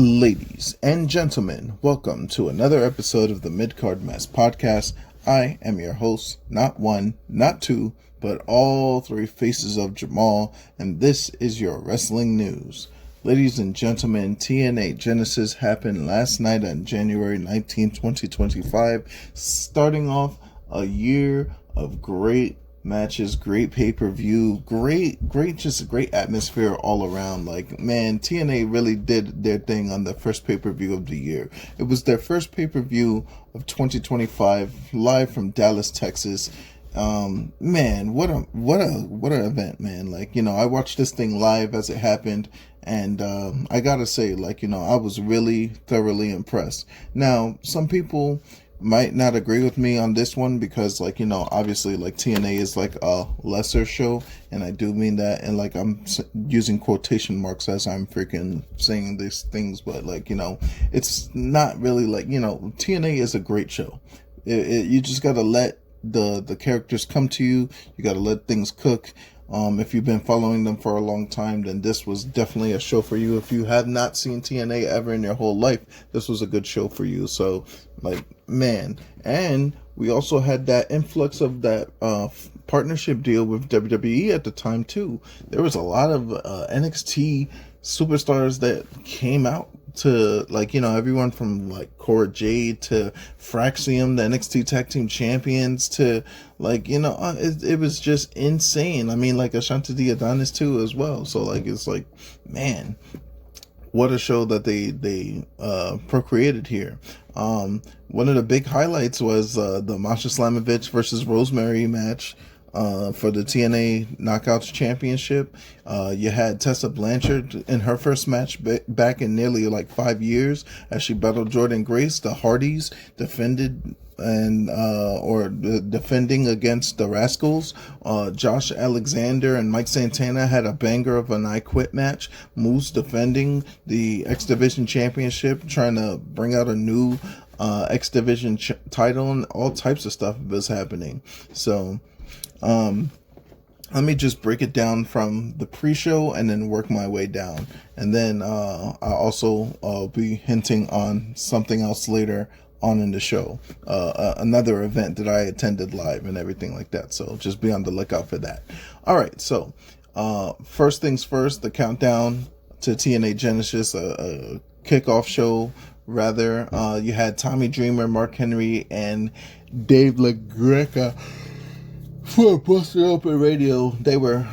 Ladies and gentlemen, welcome to another episode of the Midcard Mess Podcast. I am your host, not one, not two, but all three faces of Jamal, and this is your wrestling news. Ladies and gentlemen, TNA Genesis happened last night on January 19, 2025, starting off a year of great matches, great pay-per-view, great atmosphere all around. Like, man, TNA really did their thing on the first pay-per-view of the year. It was their first pay-per-view of 2025, live from Dallas, Texas. Man, what an event, man. Like, I watched this thing live as it happened, and I gotta say, like, I was really thoroughly impressed. Now, some people might not agree with me on this one because, like, obviously, like, TNA is like a lesser show, and I do mean that, and like, I'm using quotation marks as I'm freaking saying these things, but like, it's not really like, TNA is a great show. You just gotta let the characters come to you. You gotta let things cook. If you've been following them for a long time, then this was definitely a show for you. If you have not seen TNA ever in your whole life, this was a good show for you. So, like, man. And we also had that influx of that partnership deal with WWE at the time, too. There was a lot of NXT superstars that came out to, like, everyone from like Cora Jade to Fraxium, the NXT Tag Team Champions, to like, it was just insane. I mean, like, Ashanti the Adonis too as well. So like, it's like, man, what a show that they procreated here. One of the big highlights was the Masha Slamovich versus Rosemary match for the TNA Knockouts Championship. You had Tessa Blanchard in her first match back in nearly like 5 years as she battled Jordynne Grace. The Hardys defending against the Rascals. Josh Alexander and Mike Santana had a banger of an I Quit match. Moose defending the X Division Championship, trying to bring out a new X Division title, and all types of stuff was happening. So let me just break it down from the pre-show and then work my way down. And then I'll also be hinting on something else later on in the show. Another event that I attended live and everything like that. So just be on the lookout for that. All right. So first things first, the countdown to TNA Genesis, a kickoff show. Rather, you had Tommy Dreamer, Mark Henry, and Dave LaGreca for Busted Open Radio. They were,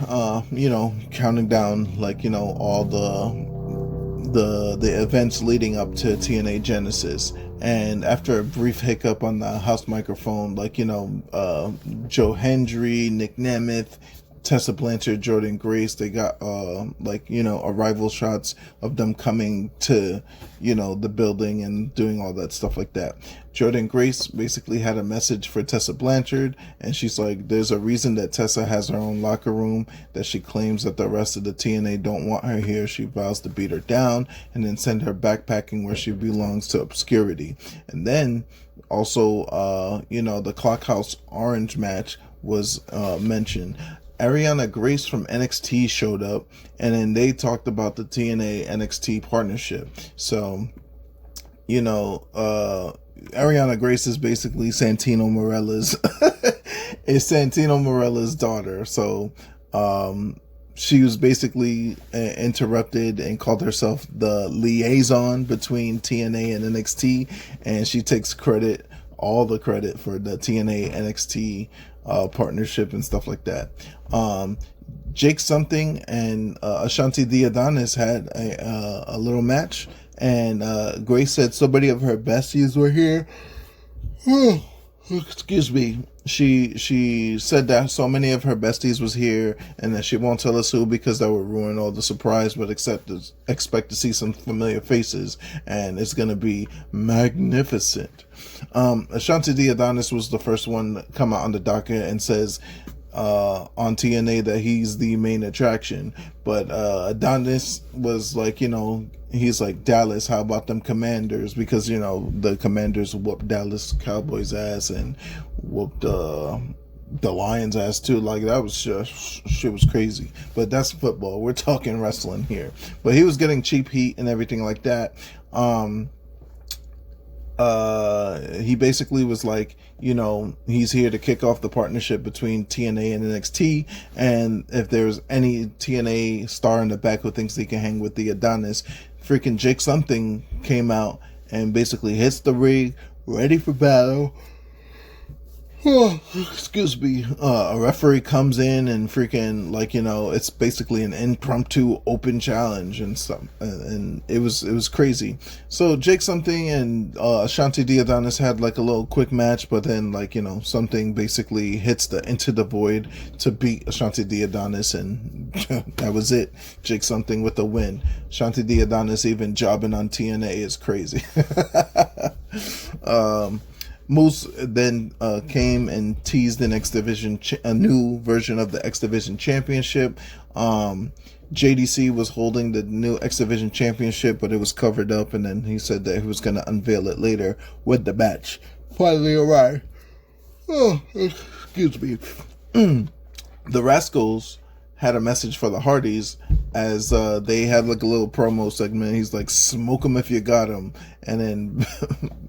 counting down, like, all the events leading up to TNA Genesis. And after a brief hiccup on the house microphone, like, Joe Hendry, Nick Nemeth, Tessa Blanchard, Jordynne Grace, they got arrival shots of them coming to, the building and doing all that stuff like that. Jordynne Grace basically had a message for Tessa Blanchard, and she's like, there's a reason that Tessa has her own locker room, that she claims that the rest of the TNA don't want her here. She vows to beat her down and then send her backpacking where she belongs, to obscurity. And then also, the Clockhouse Orange match was mentioned. Ariana Grace from NXT showed up, and then they talked about the TNA NXT partnership. So, Ariana Grace is basically Santino Marella's daughter. So, she was basically interrupted and called herself the liaison between TNA and NXT, and she takes all the credit for the TNA NXT partnership and stuff like that. Jake Something and Ashanti the Adonis had a little match, and Grace said so many of her besties were here. Excuse me. She said that so many of her besties was here, and that she won't tell us who because that would ruin all the surprise, but expect to see some familiar faces, and it's gonna be magnificent. Ashanti the Adonis was the first one to come out on the docket and says on TNA that he's the main attraction, but Adonis was like, he's like, Dallas, how about them Commanders? Because, the Commanders whooped Dallas Cowboys ass and whooped the Lions ass too. Like that was just shit was crazy. But that's football. We're talking wrestling here. But he was getting cheap heat and everything like that. He basically was like, he's here to kick off the partnership between TNA and NXT, and if there's any TNA star in the back who thinks he can hang with the Adonis, freaking Jake something came out and basically hits the ring, ready for battle. Excuse me. A referee comes in and freaking it's basically an impromptu open challenge and stuff, and it was crazy. So Jake something and Shanti D Adonis had like a little quick match, but then something basically hits the into the void to beat Shanti D Adonis, and that was it. Jake something with the win. Shanti D Adonis even jobbing on TNA is crazy. Moose then came and teased an X Division, a new version of the X Division Championship. JDC was holding the new X Division Championship, but it was covered up, and then he said that he was going to unveil it later with the match. Finally arrived. Oh, excuse me. The Rascals had a message for the Hardys as they had like a little promo segment. He's like, smoke them if you got them. And then,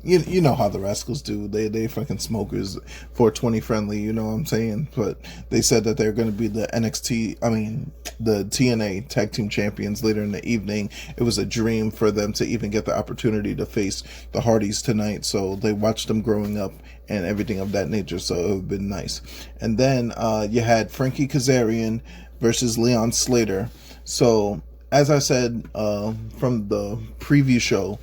you know how the Rascals do. They fucking smokers, 420 friendly, you know what I'm saying? But they said that they're going to be the the TNA Tag Team Champions later in the evening. It was a dream for them to even get the opportunity to face the Hardys tonight. So they watched them growing up and everything of that nature. So it would have been nice. And then you had Frankie Kazarian versus Leon Slater. So, as I said from the preview show,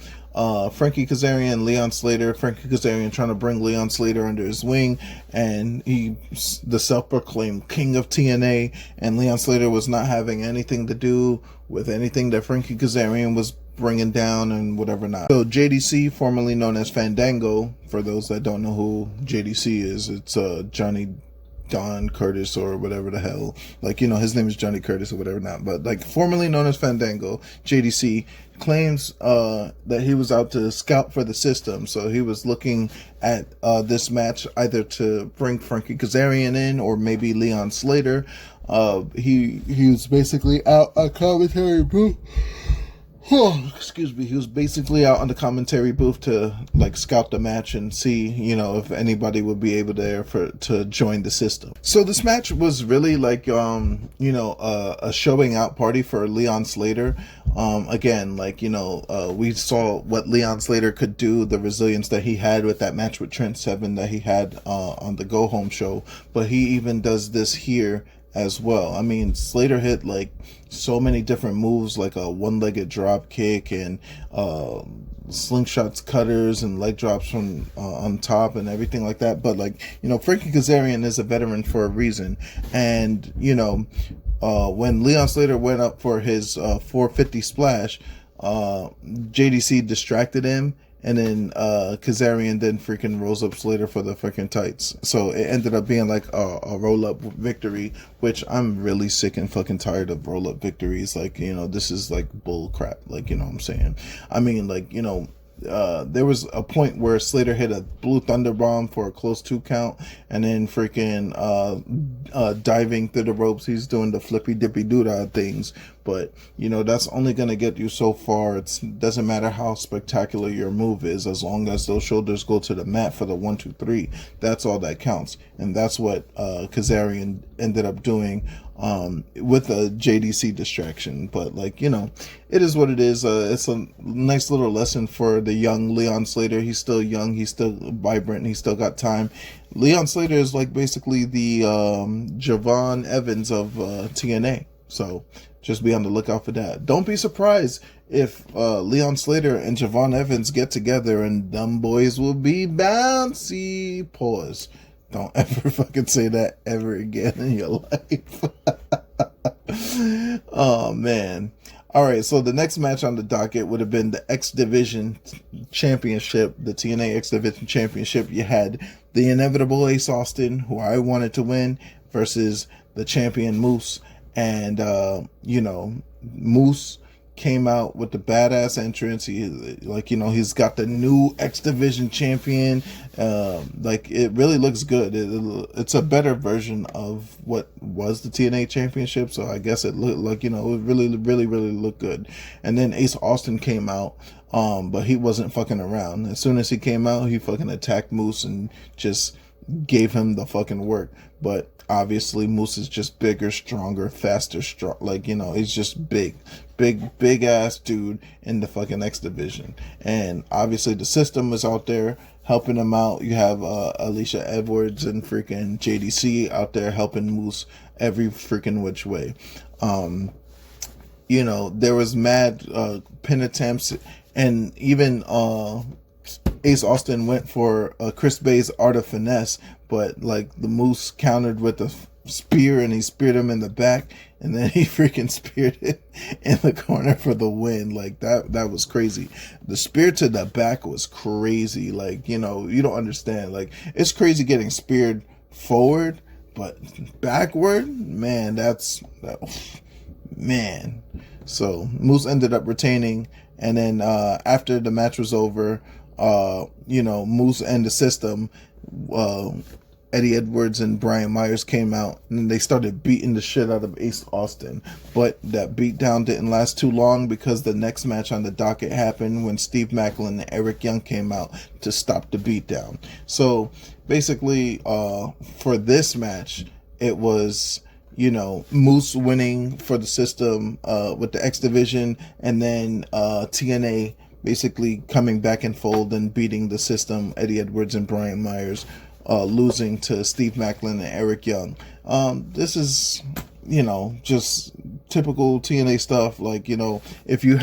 Frankie Kazarian, Leon Slater, Frankie Kazarian trying to bring Leon Slater under his wing, and he's the self-proclaimed king of TNA, and Leon Slater was not having anything to do with anything that Frankie Kazarian was bringing down and whatever not. So JDC, formerly known as Fandango, for those that don't know who JDC is, it's Johnny Don Curtis or whatever the hell, his name is Johnny Curtis or whatever not, but formerly known as Fandango, JDC claims that he was out to scout for the system. So he was looking at this match either to bring Frankie Kazarian in or maybe Leon Slater. He was basically out a commentary booth. Excuse me. He was basically out on the commentary booth to scout the match and see, if anybody would be able to join the system. So this match was really a showing out party for Leon Slater. Again, we saw what Leon Slater could do, the resilience that he had with that match with Trent Seven that he had on the Go Home show, but he even does this here as well. I mean, Slater hit so many different moves, like a one-legged drop kick and slingshots, cutters, and leg drops from on top and everything like that. But Frankie Kazarian is a veteran for a reason, and when Leon Slater went up for his 450 splash, JDC distracted him. And then Kazarian then freaking rolls up Slater for the freaking tights. So it ended up being a roll-up victory, which I'm really sick and fucking tired of roll-up victories. This is bull crap. You know what I'm saying? I mean, there was a point where Slater hit a blue thunder bomb for a close 2 count, and then freaking diving through the ropes, he's doing the flippy dippy doodah things. But that's only gonna get you so far. It doesn't matter how spectacular your move is, as long as those shoulders go to the mat for the 1, 2, 3. That's all that counts, and that's what Kazarian ended up doing with a JDC distraction. But it is what it is. It's a nice little lesson for the young Leon Slater. He's still young, he's still vibrant, he's still got time. Leon Slater is basically the Javon Evans of TNA. So just be on the lookout for that. Don't be surprised if Leon Slater and Javon Evans get together and them boys will be bouncy. Pause. Don't ever fucking say that ever again in your life. Oh, man. All right, so the next match on the docket would have been the X Division Championship, the TNA X Division Championship. You had the inevitable Ace Austin, who I wanted to win, versus the champion Moose. And, Moose came out with the badass entrance. He's got the new X Division champion. It really looks good. It's a better version of what was the TNA championship. So I guess it looked like, it really, really, really looked good. And then Ace Austin came out. But he wasn't fucking around. As soon as he came out, he fucking attacked Moose and just gave him the fucking work. But obviously Moose is just bigger, stronger, faster, he's just big ass dude in the fucking X Division. And obviously the system is out there helping him out. You have Alicia Edwards and freaking JDC out there helping Moose every freaking which way. There was mad pin attempts, and even Ace Austin went for Chris Bay's Art of Finesse, but the Moose countered with a spear, and he speared him in the back, and then he freaking speared it in the corner for the win. That was crazy. The spear to the back was crazy. You don't understand. It's crazy getting speared forward, but backward, man, man. So Moose ended up retaining, and then after the match was over, Moose and the system, Eddie Edwards and Brian Myers came out, and they started beating the shit out of Ace Austin. But that beatdown didn't last too long, because the next match on the docket happened when Steve Maclin and Eric Young came out to stop the beatdown. So basically, for this match, it was Moose winning for the system with the X Division, and then TNA basically coming back in fold and beating the system, Eddie Edwards and Brian Myers, losing to Steve Maclin and Eric Young. This is just typical TNA stuff. If you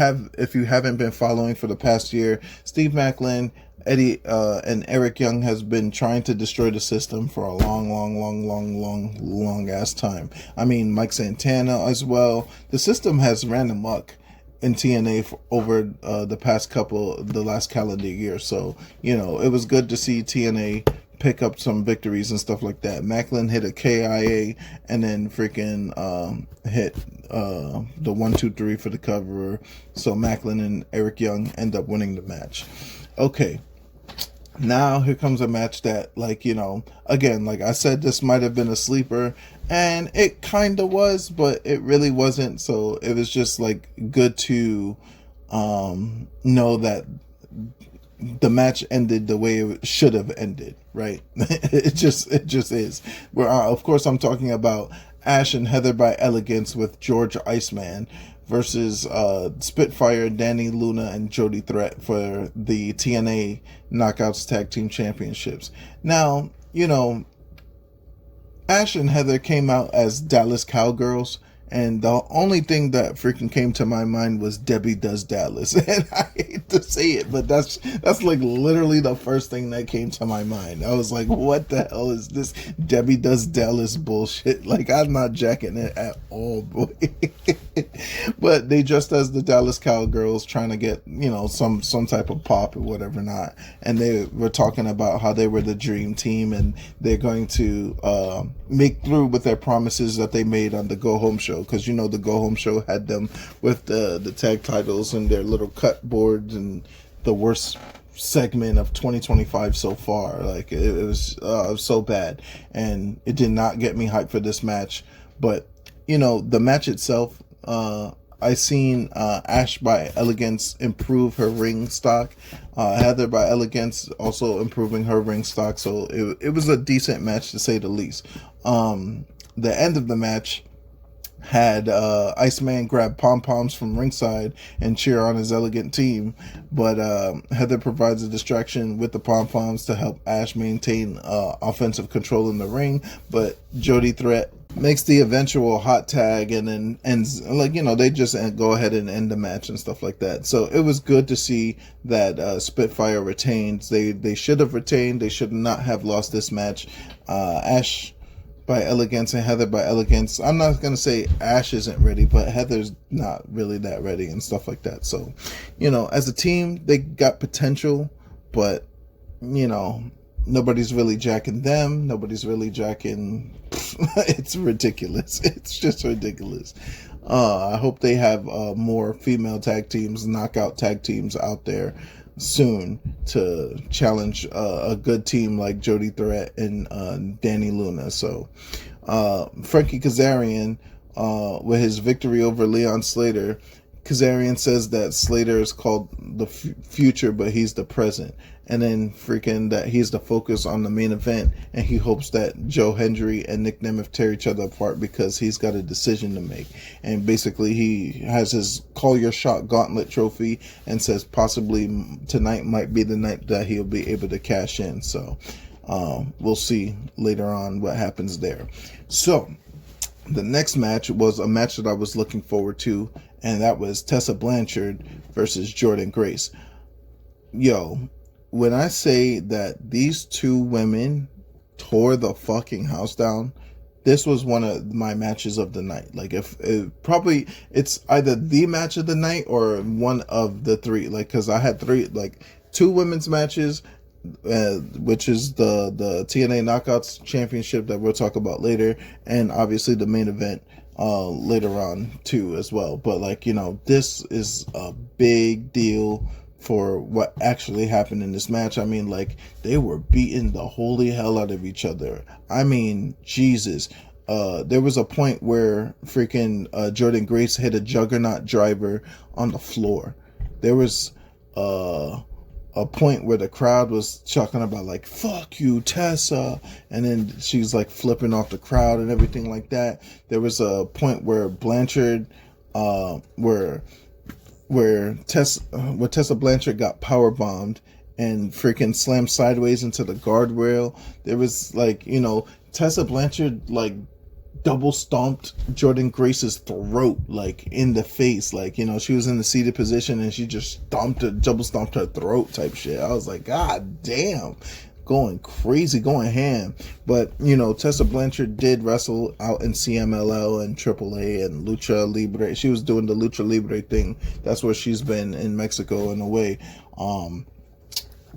haven't been following for the past year, Steve Maclin, Eddie and Eric Young has been trying to destroy the system for a long ass time. I mean, Mike Santana as well. The system has ran amok in TNA for over the last calendar year. So it was good to see TNA pick up some victories and stuff like that. Maclin hit a KIA, and then freaking hit the 1-2-3 for the cover. So Maclin and Eric Young end up winning the match. Okay. Now here comes a match that, again, like I said, this might have been a sleeper, and it kind of was, but it really wasn't. So it was just good to know that the match ended the way it should have ended, right? it just is. Where of course I'm talking about Ash and Heather by Elegance with George Iceman versus Spitfire, Danny Luna, and Jody Threat for the TNA Knockouts Tag Team Championships. Now, Ash and Heather came out as Dallas Cowgirls, and the only thing that freaking came to my mind was Debbie Does Dallas. And I hate to say it, but that's literally the first thing that came to my mind. I was like, what the hell is this Debbie Does Dallas bullshit? I'm not jacking it at all, boy. But they dressed as the Dallas Cowgirls, trying to get, some type of pop or whatever not. And they were talking about how they were the dream team, and they're going to make through with their promises that they made on the Go Home show. Because the Go Home show had them with the tag titles and their little cut boards, and the worst segment of 2025 so far. It was so bad, and it did not get me hyped for this match. But the match itself, I seen Ash by Elegance improve her ring stock, Heather by Elegance also improving her ring stock. So it was a decent match, to say the least. The end of the match had Iceman grab pom-poms from ringside and cheer on his elegant team, but Heather provides a distraction with the pom-poms to help Ash maintain offensive control in the ring. But Jody Threat makes the eventual hot tag, and then ends, they just go ahead and end the match and stuff like that. So it was good to see that Spitfire retained. They should have retained. They should not have lost this match. Ash by Elegance and Heather by Elegance. I'm not going to say Ash isn't ready, but Heather's not really that ready and stuff like that. So, as a team, they got potential, but, nobody's really jacking them. Nobody's really jacking. It's ridiculous. It's just ridiculous. I hope they have more female tag teams, knockout tag teams out there soon to challenge a good team like Jody Threat and Danny Luna. So Frankie Kazarian, with his victory over Leon Slater, Kazarian says that Slater is called the future, but he's the present. And then freaking that he's the focus on the main event, and he hopes that Joe Hendry and Nick Nemeth tear each other apart because he's got a decision to make. And basically he has his Call Your Shot gauntlet trophy and says possibly tonight might be the night that he'll be able to cash in. So we'll see later on what happens there. So the next match was a match that I was looking forward to, and that was Tessa Blanchard versus Jordynne Grace. Yo, when I say that these two women tore the fucking house down, this was one of my matches of the night. Like, if probably it's either the match of the night or one of the three. Like, because I had two women's matches, which is the TNA Knockouts Championship that we'll talk about later, and obviously the main event later on too as well. But this is a big deal for what actually happened in this match. I mean, they were beating the holy hell out of each other. I mean, Jesus. There was a point where freaking Jordynne Grace hit a juggernaut driver on the floor. There was a point where the crowd was talking about fuck you, Tessa, and then she's flipping off the crowd and everything like that. There was a point where Blanchard where Tessa Blanchard got power bombed and freaking slammed sideways into the guardrail. There was Tessa Blanchard double stomped Jordynne Grace's throat in the face. She was in the seated position and she just double stomped her throat type shit. I was like, God damn, going crazy, going ham. But Tessa Blanchard did wrestle out in CMLL and AAA and Lucha Libre. She was doing the Lucha Libre thing. That's where she's been in Mexico in a way.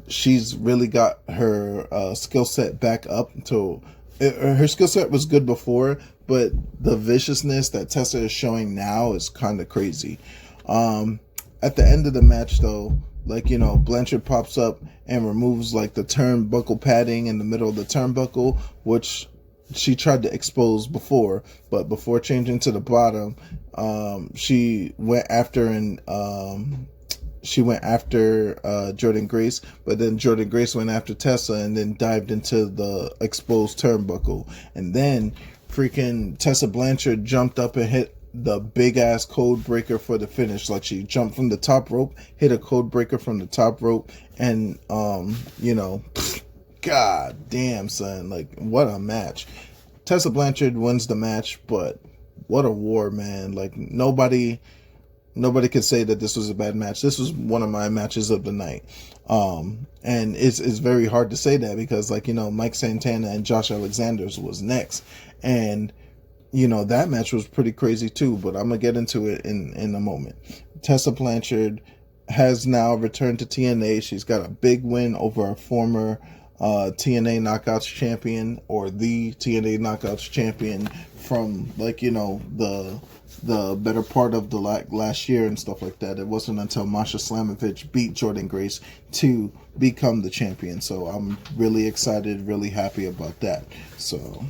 She's really got her skill set back up to her skill set was good before, but the viciousness that Tessa is showing now is kind of crazy. At the end of the match, though, Blanchard pops up and removes the turnbuckle padding in the middle of the turnbuckle, which she tried to expose before, but before changing to the bottom, she went after Jordynne Grace, but then Jordynne Grace went after Tessa and then dived into the exposed turnbuckle. And then freaking Tessa Blanchard jumped up and hit the big ass code breaker for the finish. She jumped from the top rope, hit a code breaker from the top rope, and god damn, son, what a match. Tessa Blanchard wins the match, but what a war, man. Nobody could say that this was a bad match. This was one of my matches of the night. And it's very hard to say that because Mike Santana and Josh Alexander's was next. And that match was pretty crazy too, but I'm going to get into it in a moment. Tessa Blanchard has now returned to TNA. She's got a big win over a former TNA Knockouts champion, or the TNA Knockouts champion from the better part of the last year and stuff like that. It wasn't until Masha Slamovich beat Jordynne Grace to become the champion. So I'm really excited, really happy about that. So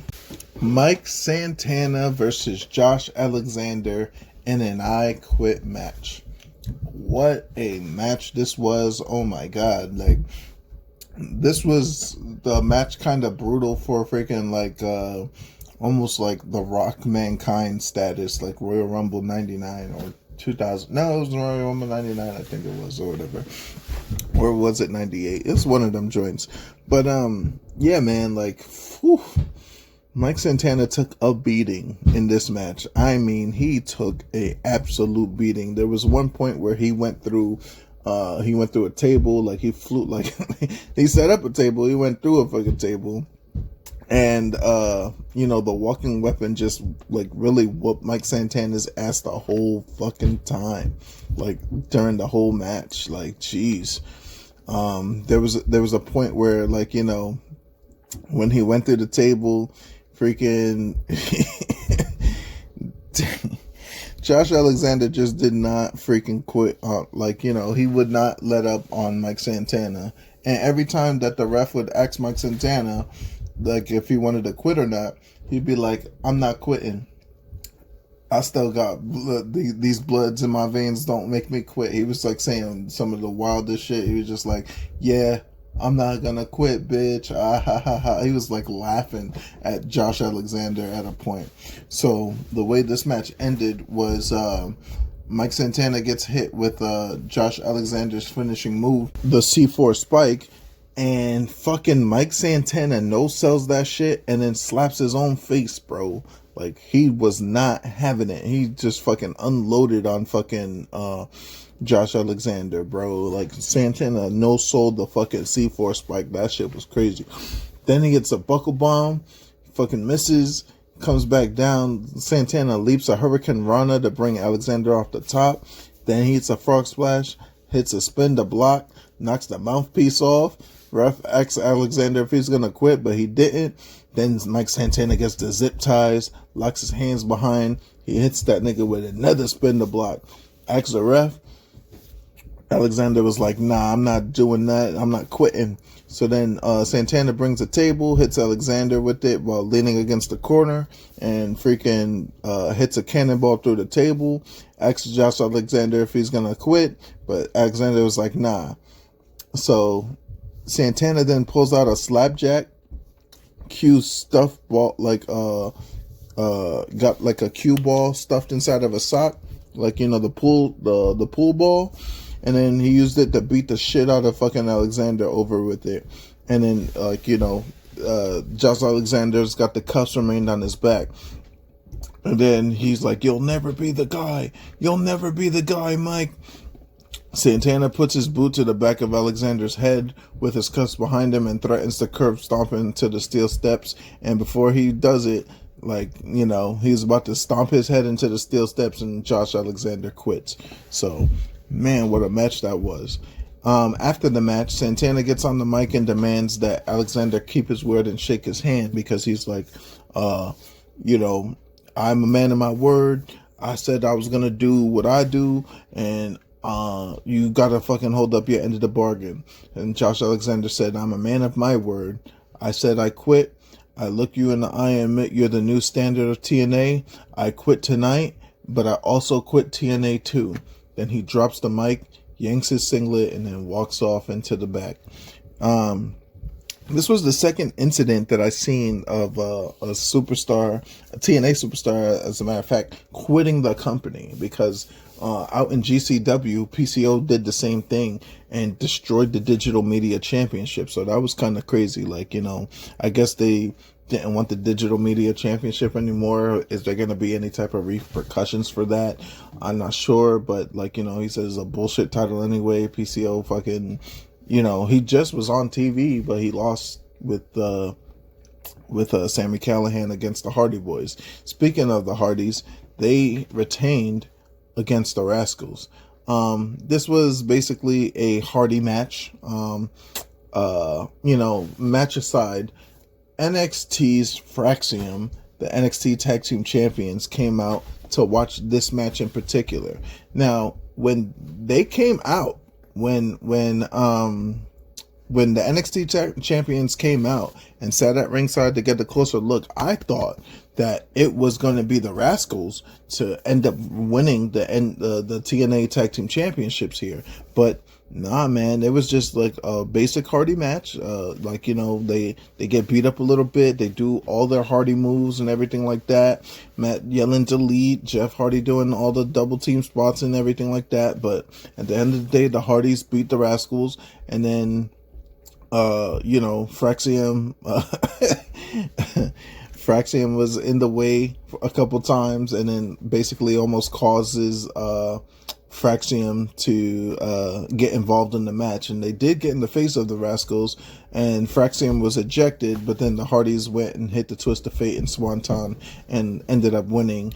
Mike Santana versus Josh Alexander in an I Quit match. What a match this was. Oh my God. This was the match kind of brutal for freaking almost The Rock Mankind status, Royal Rumble 99 or 2000. No, it was Royal Rumble 99, I think it was, or whatever. Or was it 98? It's one of them joints. But, yeah, man, whew, Mike Santana took a beating in this match. I mean, he took a absolute beating. There was one point where he went through a table, he flew, he set up a table, he went through a fucking table. And, the walking weapon just, really whooped Mike Santana's ass the whole fucking time. During the whole match. Jeez. There was a point where, when he went through the table, freaking... Josh Alexander just did not freaking quit. He would not let up on Mike Santana. And every time that the ref would ask Mike Santana, like, if he wanted to quit or not, he'd be like, I'm not quitting. I still got these bloods in my veins. Don't make me quit. He was like saying some of the wildest shit. He was just like, yeah, I'm not gonna quit, bitch. Ah, ha, ha, ha. He was like laughing at Josh Alexander at a point. So the way this match ended was Mike Santana gets hit with Josh Alexander's finishing move, the C4 spike, and fucking Mike Santana no-sells that shit and then slaps his own face, bro. Like, he was not having it. He just fucking unloaded on fucking Josh Alexander, bro. Like, Santana no-sold the fucking C4 spike. That shit was crazy. Then he gets a buckle bomb, fucking misses, comes back down. Santana leaps a Hurricane Rana to bring Alexander off the top. Then he hits a frog splash, hits a spin to block, knocks the mouthpiece off. Ref asks Alexander if he's gonna quit, but he didn't. Then Mike Santana gets the zip ties, locks his hands behind. He hits that nigga with another spin to block. Asks the ref. Alexander was like, nah, I'm not doing that. I'm not quitting. So then Santana brings a table, hits Alexander with it while leaning against the corner, and freaking hits a cannonball through the table. Asks Josh Alexander if he's going to quit, but Alexander was like, nah. So Santana then pulls out a slapjack, cue stuffed ball, got like a cue ball stuffed inside of a sock, like, the pool ball, and then he used it to beat the shit out of fucking Alexander over with it. And then Josh Alexander's got the cuffs remained on his back, and then he's like, you'll never be the guy, Mike. Santana puts his boot to the back of Alexander's head with his cuffs behind him and threatens to curb stomp into the steel steps. And before he does it, he's about to stomp his head into the steel steps, and Josh Alexander quits. So, man, what a match that was. After the match, Santana gets on the mic and demands that Alexander keep his word and shake his hand, because he's like, I'm a man of my word. I said I was going to do what I do, and you gotta fucking hold up your end of the bargain. And Josh Alexander said, I'm a man of my word. I said I quit. I look you in the eye and admit you're the new standard of TNA. I quit tonight, but I also quit TNA too. Then he drops the mic, yanks his singlet, and then walks off into the back. This was the second incident that I seen of a TNA superstar, as a matter of fact, quitting the company, because out in GCW, PCO did the same thing and destroyed the Digital Media Championship. So that was kind of crazy. I guess they didn't want the Digital Media Championship anymore. Is there going to be any type of repercussions for that? I'm not sure, but he says it's a bullshit title anyway. PCO fucking, he just was on TV, but he lost with Sami Callihan against the Hardy Boys. Speaking of the Hardys, they retained against the Rascals. This was basically a Hardy match. Match aside, NXT's Fraxium, the NXT Tag Team Champions, came out to watch this match in particular. Now, when they came out, when the NXT champions came out and sat at ringside to get a closer look, I thought that it was going to be the Rascals to end up winning the TNA Tag Team Championships here. But nah, man, it was just like a basic Hardy match. They get beat up a little bit. They do all their Hardy moves and everything like that. Matt yelling delete, Jeff Hardy doing all the double team spots and everything like that. But at the end of the day, the Hardys beat the Rascals, and then Fraxium Fraxium was in the way a couple times, and then basically almost causes Fraxium to get involved in the match. And they did get in the face of the Rascals, and Fraxium was ejected, but then the Hardys went and hit the Twist of Fate and Swanton and ended up winning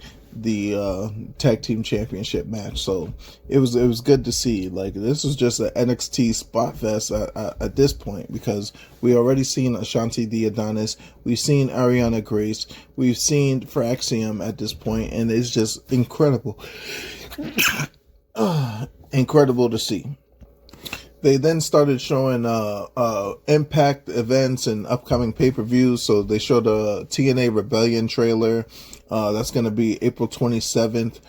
tag team championship match. So it was good to see. Like, this was just an NXT spot fest at this point, because we already seen Ashanti the Adonis, we've seen Ariana Grace, we've seen Fraxium at this point, and it's just incredible. Incredible to see. They then started showing Impact events and upcoming pay-per-views. So they showed a TNA Rebellion trailer. That's going to be April 27th,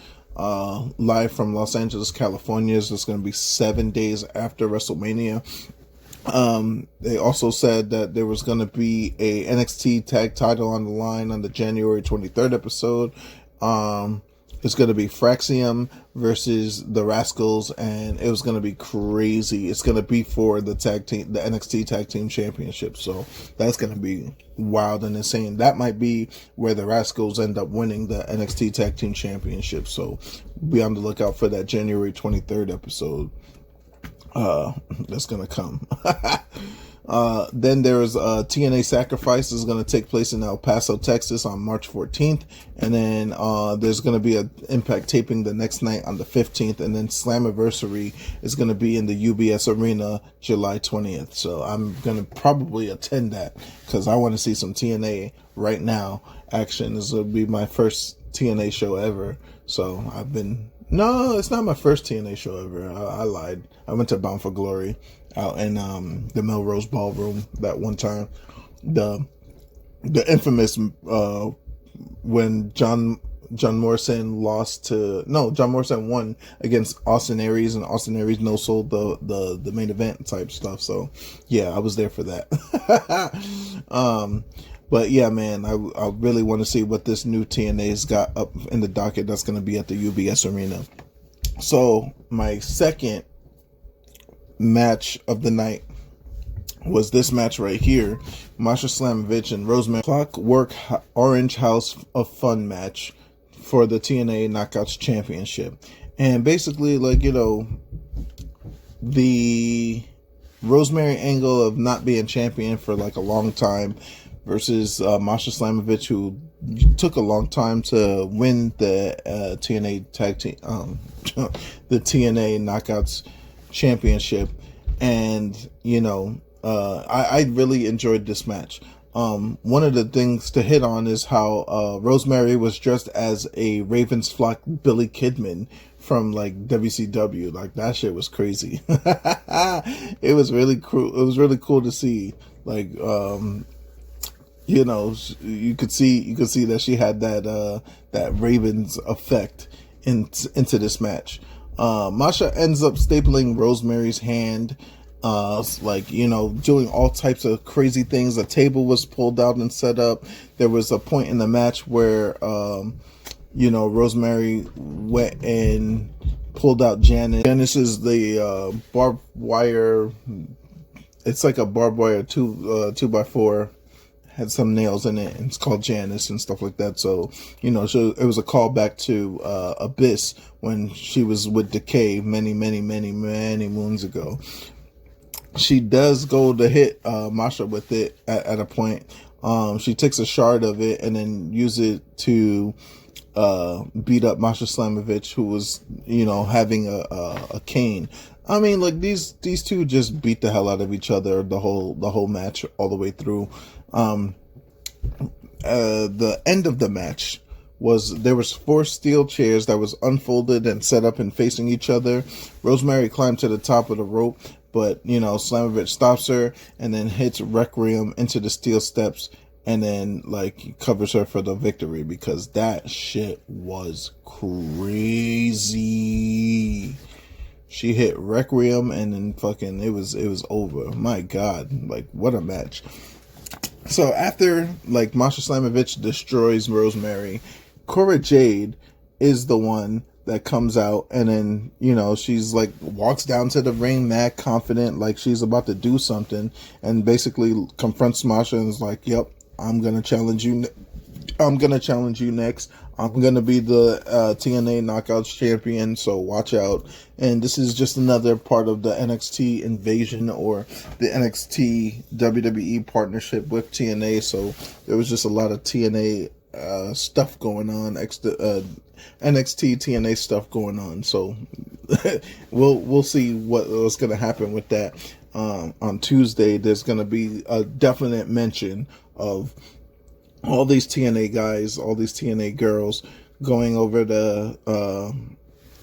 live from Los Angeles, California. So it's going to be 7 days after WrestleMania. They also said that there was going to be a NXT tag title on the line on the January 23rd episode. It's going to be Fraxium versus the Rascals, and it was going to be crazy. It's going to be for the NXT Tag Team Championship. So that's going to be wild and insane. That might be where the Rascals end up winning the NXT Tag Team Championship. So be on the lookout for that January 23rd episode. That's going to come. Then there's TNA Sacrifice is going to take place in El Paso, Texas on March 14th. And then there's going to be an Impact taping the next night on the 15th. And then Slammiversary is going to be in the UBS Arena July 20th. So I'm going to probably attend that, because I want to see some TNA right now action. This will be my first TNA show ever. So no, it's not my first TNA show ever. I lied. I went to Bound for Glory out in the Melrose Ballroom that one time. The infamous when John Morrison John Morrison won against Austin Aries, and Austin Aries no-sold the main event type stuff. So yeah, I was there for that. But yeah, man, I really want to see what this new TNA's got up in the docket that's going to be at the UBS Arena. So my second match of the night was this match right here. Masha Slamovich and Rosemary. Clockwork Orange House of Fun match for the TNA Knockouts Championship. And basically, like, you know, the Rosemary angle of not being champion for like a long time versus Masha Slamovich, who took a long time to win the TNA tag team, the TNA Knockouts Championship. And you know, I really enjoyed this match. One of the things to hit on is how Rosemary was dressed as a Ravens flock Billy Kidman from like WCW. Like, that shit was crazy. It was really cool. It was really cool to see. Like, you know, you could see that she had that Ravens effect into this match. Masha ends up stapling Rosemary's hand, like, you know, doing all types of crazy things. A table was pulled out and set up. There was a point in the match where, you know, Rosemary went and pulled out Janice. Janice is the barbed wire. It's like a barbed wire 2x4. Had some nails in it, and it's called Janice and stuff like that. So, you know, so it was a callback to Abyss when she was with Decay many moons ago. She does go to hit Masha with it at a point. She takes a shard of it and then use it to beat up Masha Slamovich, who was, you know, having a cane. I mean, like, these two just beat the hell out of each other the whole match all the way through. The end of the match was there was 4 steel chairs that was unfolded and set up and facing each other. Rosemary climbed to the top of the rope, but, you know, Slamovich stops her and then hits Requiem into the steel steps, and then, like, covers her for the victory, because that shit was crazy. She hit Requiem and then fucking it was over. My God, like, what a match. So after, like, Masha Slamovich destroys Rosemary, Cora Jade is the one that comes out, and then, you know, she's like walks down to the ring mad confident, like she's about to do something, and basically confronts Masha and is like, yep, I'm gonna challenge you next. I'm gonna be the TNA Knockouts champion, so watch out. And this is just another part of the NXT invasion, or the NXT WWE partnership with TNA. So there was just a lot of TNA stuff going on, NXT TNA stuff going on. So we'll see what's going to happen with that. On Tuesday, there's going to be a definite mention of all these TNA guys, all these TNA girls going over to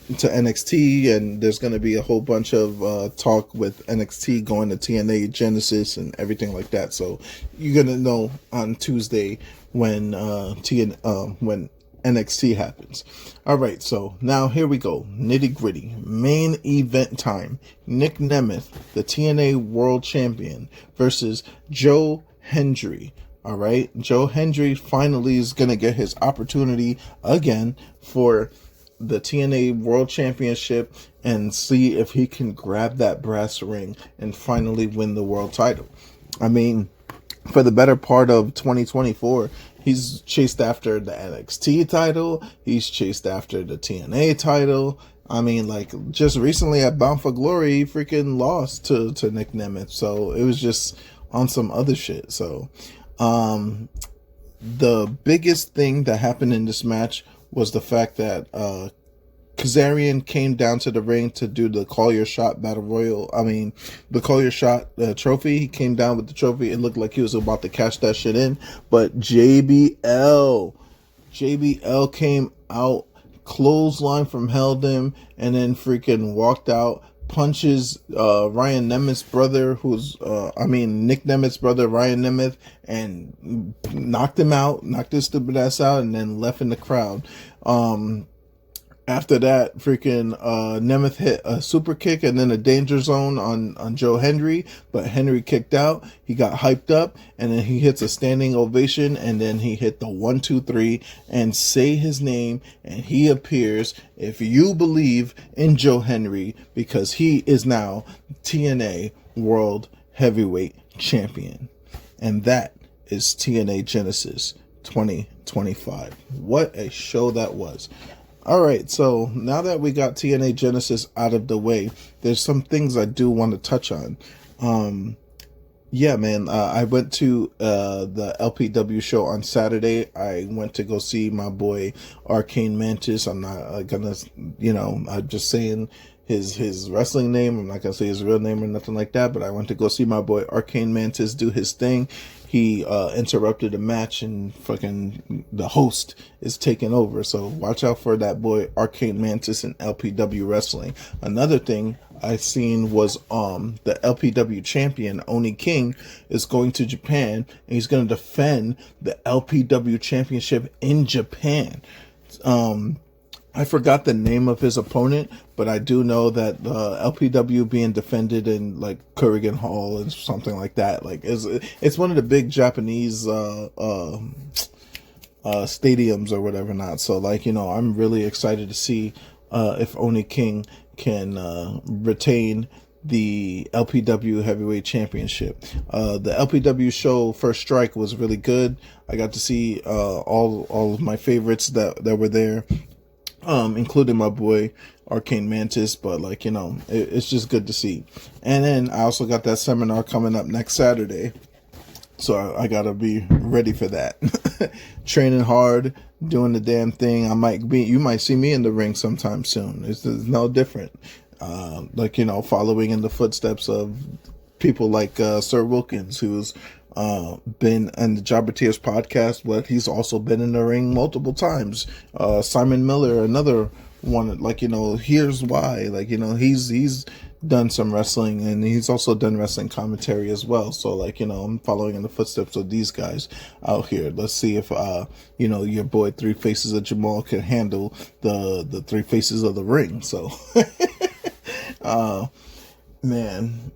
NXT, and there's going to be a whole bunch of talk with NXT going to TNA Genesis and everything like that. So you're going to know on Tuesday when when NXT happens. All right, so now here we go. Nitty gritty. Main event time. Nick Nemeth, the TNA World Champion, versus Joe Hendry. All right, Joe Hendry finally is going to get his opportunity again for the TNA World Championship and see if he can grab that brass ring and finally win the world title. I mean, for the better part of 2024, he's chased after the NXT title. He's chased after the TNA title. I mean, like, just recently at Bound for Glory, he freaking lost to Nick Nemeth. So it was just on some other shit. So the biggest thing that happened in this match was the fact that Kazarian came down to the ring to do the Call Your Shot Battle Royal. I mean, the Call Your Shot trophy. He came down with the trophy. It looked like he was about to cash that shit in. But JBL came out, clothesline from held him, and then freaking walked out, punches Ryan Nemeth's brother, Nick Nemeth's brother, Ryan Nemeth, and knocked his stupid ass out, and then left in the crowd. After that, freaking Nemeth hit a super kick and then a danger zone on Joe Hendry, but Henry kicked out. He got hyped up, and then he hits a standing ovation, and then he hit the 1, 2, 3 and say his name, and he appears. If you believe in Joe Hendry, because he is now TNA World Heavyweight Champion, and that is TNA Genesis 2025. What a show that was. All right, so now that we got TNA Genesis out of the way, there's some things I do want to touch on. I went to the LPW show on Saturday. I went to go see my boy Arcane Mantis. I'm not gonna, I'm just saying his wrestling name. I'm not gonna say his real name or nothing like that, but I went to go see my boy Arcane Mantis do his thing. He interrupted a match, and fucking the host is taking over. So watch out for that boy Arcane Mantis in LPW wrestling. Another thing I seen was the LPW champion Oni King is going to Japan, and he's going to defend the LPW championship in Japan. I forgot the name of his opponent, but I do know that LPW being defended in like Kurigan Hall and something like that. Like it's one of the big Japanese stadiums or whatever not. So I'm really excited to see if Oni King can retain the LPW Heavyweight Championship. The LPW show First Strike was really good. I got to see all of my favorites that were there. Including my boy Arcane Mantis, but it's just good to see. And then I also got that seminar coming up next Saturday, so I gotta be ready for that. Training hard, doing the damn thing. You might see me in the ring sometime soon. It's no different. Following in the footsteps of people like Sir Wilkins, who's been in the Jobber Tears podcast, but he's also been in the ring multiple times. Simon Miller, another one, here's why, he's done some wrestling, and he's also done wrestling commentary as well. So I'm following in the footsteps of these guys out here. Let's see if your boy Three Faces of Jamal can handle the Three Faces of the ring. So man.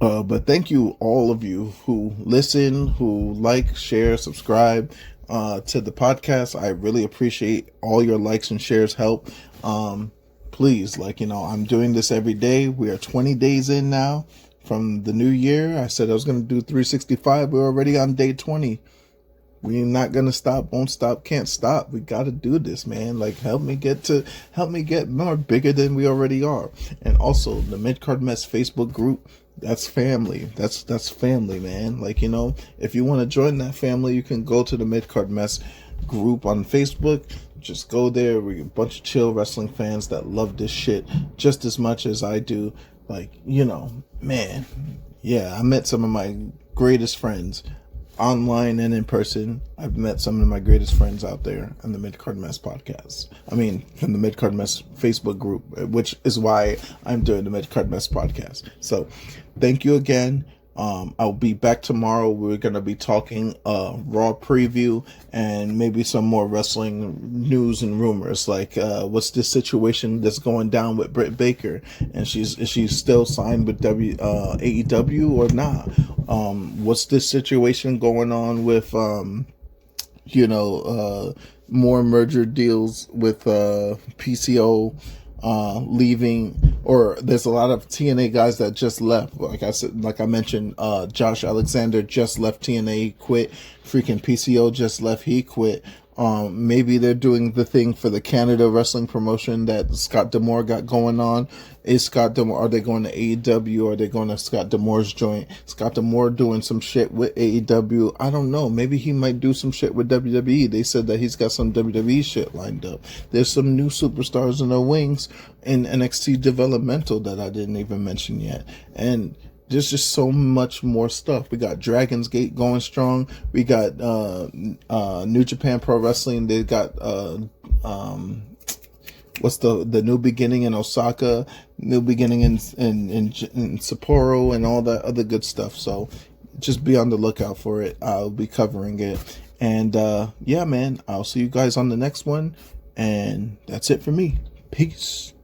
But thank you, all of you who listen, who like, share, subscribe to the podcast. I really appreciate all your likes and shares help. Please, I'm doing this every day. We are 20 days in now from the new year. I said I was going to do 365. We're already on day 20. We're not going to stop, won't stop, can't stop. We got to do this, man. Help me get more bigger than we already are. And also the Midcard Mess Facebook group. That's family. That's family, man. If you want to join that family, you can go to the Midcard Mess group on Facebook. Just go there. We're a bunch of chill wrestling fans that love this shit just as much as I do. Like, man, yeah, I met some of my greatest friends online and in person. I've met some of my greatest friends out there in the Mid-Card Mess podcast. I mean, in the Mid-Card Mess Facebook group, which is why I'm doing the Mid-Card Mess podcast. So thank you again. I'll be back tomorrow. We're going to be talking Raw preview and maybe some more wrestling news and rumors. Like, what's this situation that's going down with Britt Baker? And is she still signed with AEW or not? What's this situation going on with, more merger deals with PCO leaving, or there's a lot of TNA guys that just left. Like I mentioned, Josh Alexander just left TNA, quit. Freaking PCO just left, he quit. Maybe they're doing the thing for the Canada wrestling promotion that Scott D'Amore got going on. Are they going to AEW, or are they going to Scott D'Amore's joint? Scott D'Amore doing some shit with AEW. I don't know. Maybe he might do some shit with WWE. They said that he's got some WWE shit lined up. There's some new superstars in the wings in NXT developmental that I didn't even mention yet. And there's just so much more stuff. We got Dragon's Gate going strong. We got New Japan Pro Wrestling. They got what's the New Beginning in Osaka, New Beginning in Sapporo, and all that other good stuff. So just be on the lookout for it. I'll be covering it. And yeah, man, I'll see you guys on the next one. And that's it for me. Peace.